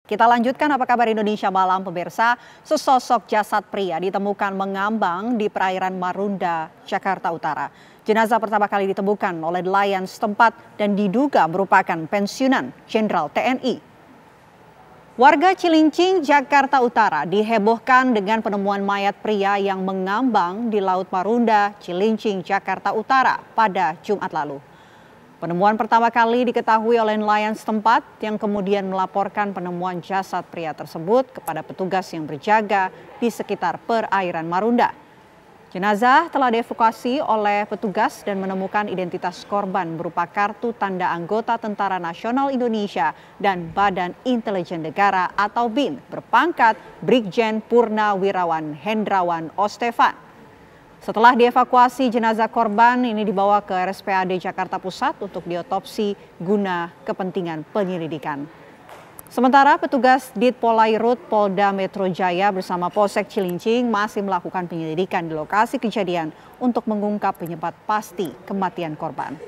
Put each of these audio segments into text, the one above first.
Kita lanjutkan apa kabar Indonesia Malam pemirsa. Sesosok jasad pria ditemukan mengambang di perairan Marunda, Jakarta Utara. Jenazah pertama kali ditemukan oleh nelayan setempat dan diduga merupakan pensiunan Jenderal TNI. Warga Cilincing, Jakarta Utara dihebohkan dengan penemuan mayat pria yang mengambang di Laut Marunda, Cilincing, Jakarta Utara pada Jumat lalu. Penemuan pertama kali diketahui oleh nelayan setempat yang kemudian melaporkan penemuan jasad pria tersebut kepada petugas yang berjaga di sekitar perairan Marunda. Jenazah telah dievakuasi oleh petugas dan menemukan identitas korban berupa kartu tanda anggota Tentara Nasional Indonesia dan Badan Intelijen Negara atau BIN berpangkat Brigjen Purnawirawan Hendrawan Ostefan. Setelah dievakuasi, jenazah korban ini dibawa ke RSPAD Jakarta Pusat untuk diotopsi guna kepentingan penyelidikan. Sementara petugas Ditpolairut Polda Metro Jaya bersama Polsek Cilincing masih melakukan penyelidikan di lokasi kejadian untuk mengungkap penyebab pasti kematian korban.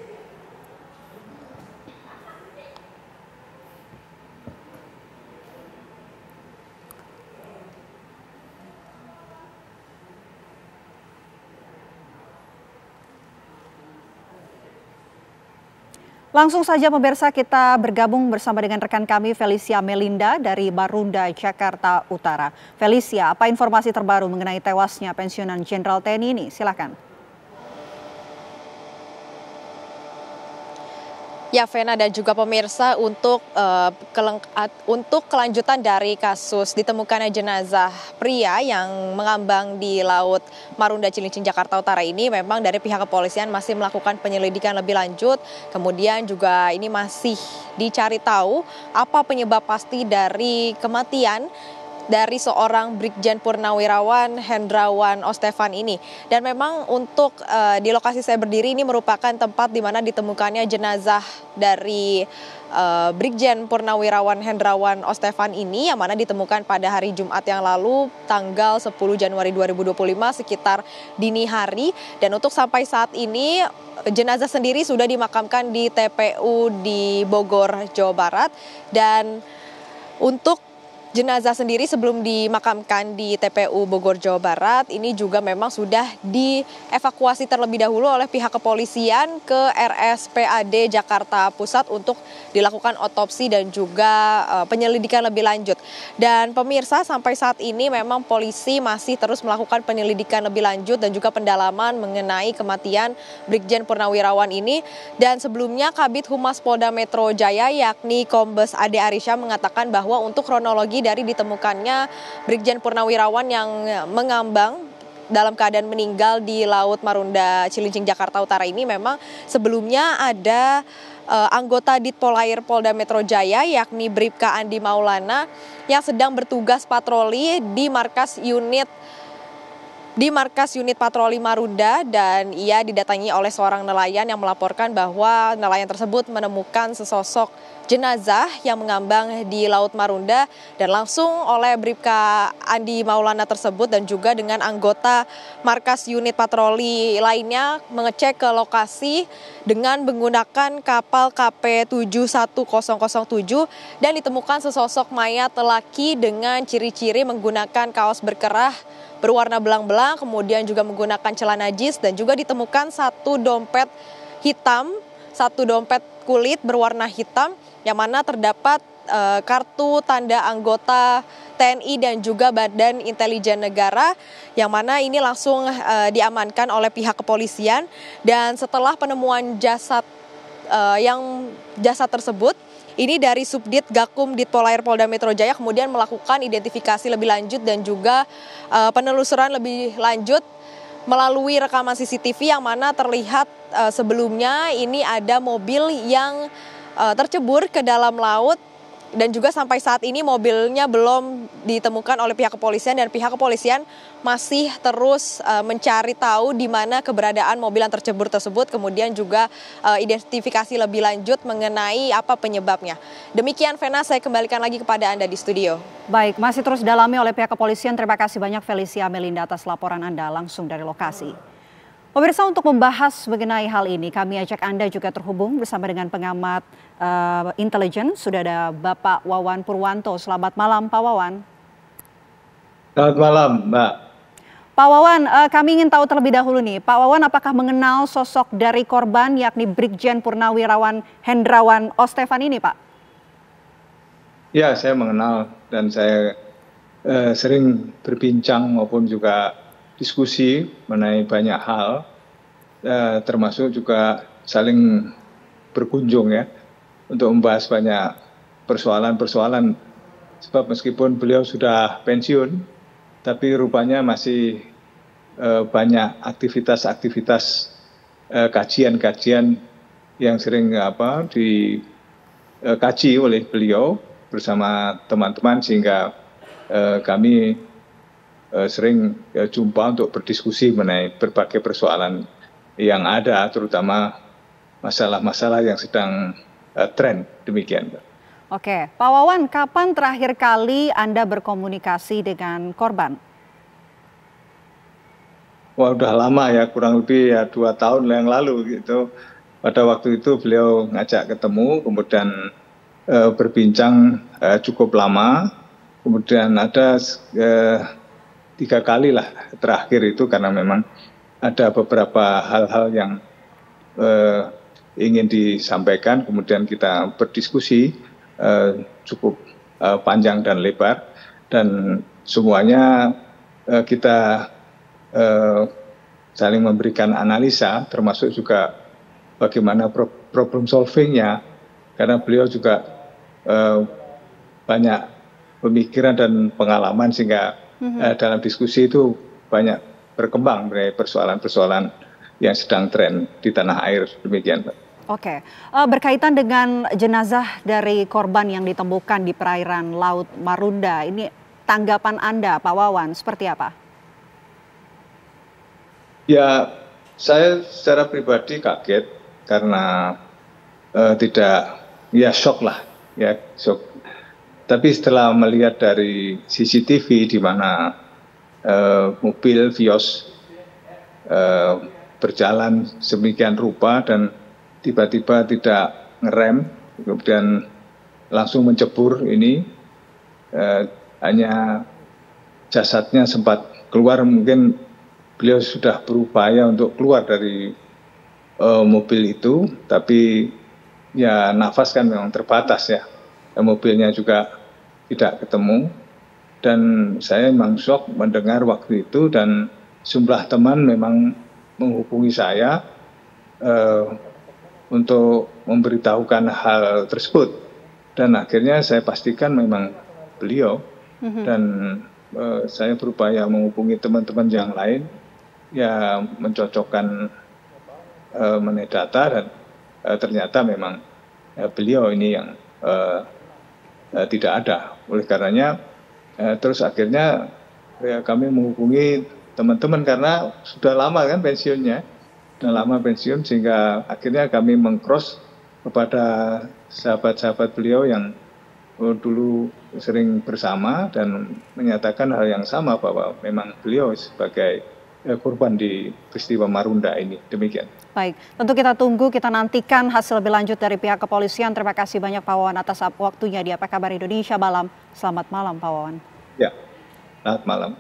Langsung saja pemirsa, kita bergabung bersama dengan rekan kami Felicia Melinda dari Marunda, Jakarta Utara. Felicia, apa informasi terbaru mengenai tewasnya pensiunan Jenderal TNI ini? Silakan. Ya, Vena dan juga pemirsa, untuk kelanjutan dari kasus ditemukannya jenazah pria yang mengambang di Laut Marunda Cilincing Jakarta Utara ini, memang dari pihak kepolisian masih melakukan penyelidikan lebih lanjut. Kemudian juga ini masih dicari tahu apa penyebab pasti dari kematian dari seorang Brigjen Purnawirawan Hendrawan Ostefan ini. Dan memang untuk di lokasi saya berdiri ini merupakan tempat di mana ditemukannya jenazah dari Brigjen Purnawirawan Hendrawan Ostefan ini, yang mana ditemukan pada hari Jumat yang lalu tanggal 10 Januari 2025 sekitar dini hari. Dan untuk sampai saat ini jenazah sendiri sudah dimakamkan di TPU di Bogor, Jawa Barat. Dan untuk jenazah sendiri sebelum dimakamkan di TPU Bogor, Jawa Barat, ini juga memang sudah dievakuasi terlebih dahulu oleh pihak kepolisian ke RSPAD Jakarta Pusat untuk dilakukan otopsi dan juga penyelidikan lebih lanjut. Dan pemirsa, sampai saat ini memang polisi masih terus melakukan penyelidikan lebih lanjut dan juga pendalaman mengenai kematian Brigjen Purnawirawan ini. Dan sebelumnya Kabid Humas Polda Metro Jaya yakni Kombes Ade Arisya mengatakan bahwa untuk kronologi dari ditemukannya Brigjen Purnawirawan yang mengambang dalam keadaan meninggal di Laut Marunda Cilincing Jakarta Utara ini, memang sebelumnya ada anggota Ditpolair Polda Metro Jaya yakni Bribka Andi Maulana yang sedang bertugas patroli di markas unit patroli Marunda, dan ia didatangi oleh seorang nelayan yang melaporkan bahwa nelayan tersebut menemukan sesosok jenazah yang mengambang di Laut Marunda, dan langsung oleh Bribka Andi Maulana tersebut dan juga dengan anggota markas unit patroli lainnya mengecek ke lokasi dengan menggunakan kapal KP 71007 dan ditemukan sesosok mayat laki dengan ciri-ciri menggunakan kaos berkerah berwarna belang-belang, kemudian juga menggunakan celana jeans, dan juga ditemukan satu dompet kulit berwarna hitam yang mana terdapat kartu tanda anggota TNI dan juga Badan Intelijen Negara, yang mana ini langsung diamankan oleh pihak kepolisian. Dan setelah penemuan jasad tersebut, ini dari Subdit Gakum Ditpolair Polda Metro Jaya kemudian melakukan identifikasi lebih lanjut dan juga penelusuran lebih lanjut melalui rekaman CCTV yang mana terlihat sebelumnya ini ada mobil yang tercebur ke dalam laut, dan juga sampai saat ini mobilnya belum ditemukan oleh pihak kepolisian, dan pihak kepolisian masih terus mencari tahu di mana keberadaan mobil yang tercebur tersebut, kemudian juga identifikasi lebih lanjut mengenai apa penyebabnya. Demikian, Vena, saya kembalikan lagi kepada Anda di studio. Baik, masih terus dalami oleh pihak kepolisian. Terima kasih banyak Felicia Melinda atas laporan Anda langsung dari lokasi. Pemirsa, untuk membahas mengenai hal ini, kami ajak Anda juga terhubung bersama dengan pengamat intelijen. Sudah ada Bapak Wawan Purwanto. Selamat malam, Pak Wawan. Selamat malam, Mbak. Pak Wawan, kami ingin tahu terlebih dahulu nih, Pak Wawan apakah mengenal sosok dari korban yakni Brigjen Purnawirawan Hendrawan Ostefan ini, Pak? Ya, saya mengenal dan saya sering berbincang maupun juga diskusi mengenai banyak hal, termasuk juga saling berkunjung ya, untuk membahas banyak persoalan-persoalan. Sebab meskipun beliau sudah pensiun, tapi rupanya masih banyak aktivitas-aktivitas kajian-kajian yang sering dikaji oleh beliau bersama teman-teman, sehingga kami sering jumpa untuk berdiskusi mengenai berbagai persoalan yang ada, terutama masalah-masalah yang sedang tren, demikian. Oke, Pak Wawan, kapan terakhir kali Anda berkomunikasi dengan korban? Wah, udah lama ya, kurang lebih ya 2 tahun yang lalu gitu. Pada waktu itu beliau ngajak ketemu, kemudian berbincang cukup lama, kemudian ada 3 kali lah terakhir itu, karena memang ada beberapa hal-hal yang ingin disampaikan, kemudian kita berdiskusi cukup panjang dan lebar, dan semuanya kita saling memberikan analisa, termasuk juga bagaimana problem solvingnya, karena beliau juga banyak pemikiran dan pengalaman, sehingga dalam diskusi itu banyak berkembang mengenai persoalan-persoalan yang sedang tren di tanah air, demikian, Pak. Oke, berkaitan dengan jenazah dari korban yang ditemukan di perairan Laut Marunda, ini tanggapan Anda, Pak Wawan, seperti apa? Ya, saya secara pribadi kaget karena shock lah, ya shock. Tapi setelah melihat dari CCTV di mana mobil Vios berjalan sedemikian rupa dan tiba-tiba tidak ngerem, kemudian langsung mencebur ini, hanya jasadnya sempat keluar, mungkin beliau sudah berupaya untuk keluar dari mobil itu, tapi ya nafas kan memang terbatas ya, mobilnya juga tidak ketemu. Dan saya memang shock mendengar waktu itu, dan sejumlah teman memang menghubungi saya untuk memberitahukan hal tersebut, dan akhirnya saya pastikan memang beliau. Dan saya berupaya menghubungi teman-teman yang lain, ya mencocokkan mengenai data, dan ternyata memang beliau ini yang tidak ada. Oleh karenanya terus akhirnya ya, kami menghubungi teman-teman karena sudah lama kan pensiunnya, sudah lama pensiun, sehingga akhirnya kami meng-cross kepada sahabat-sahabat beliau yang dulu sering bersama, dan menyatakan hal yang sama, bahwa memang beliau sebagai korban di peristiwa Marunda ini, demikian. Baik, tentu kita tunggu, kita nantikan hasil lebih lanjut dari pihak kepolisian. Terima kasih banyak Pak Wawan atas waktunya di Apa Kabar Indonesia Malam. Selamat malam, Pak Wawan. Ya, selamat malam.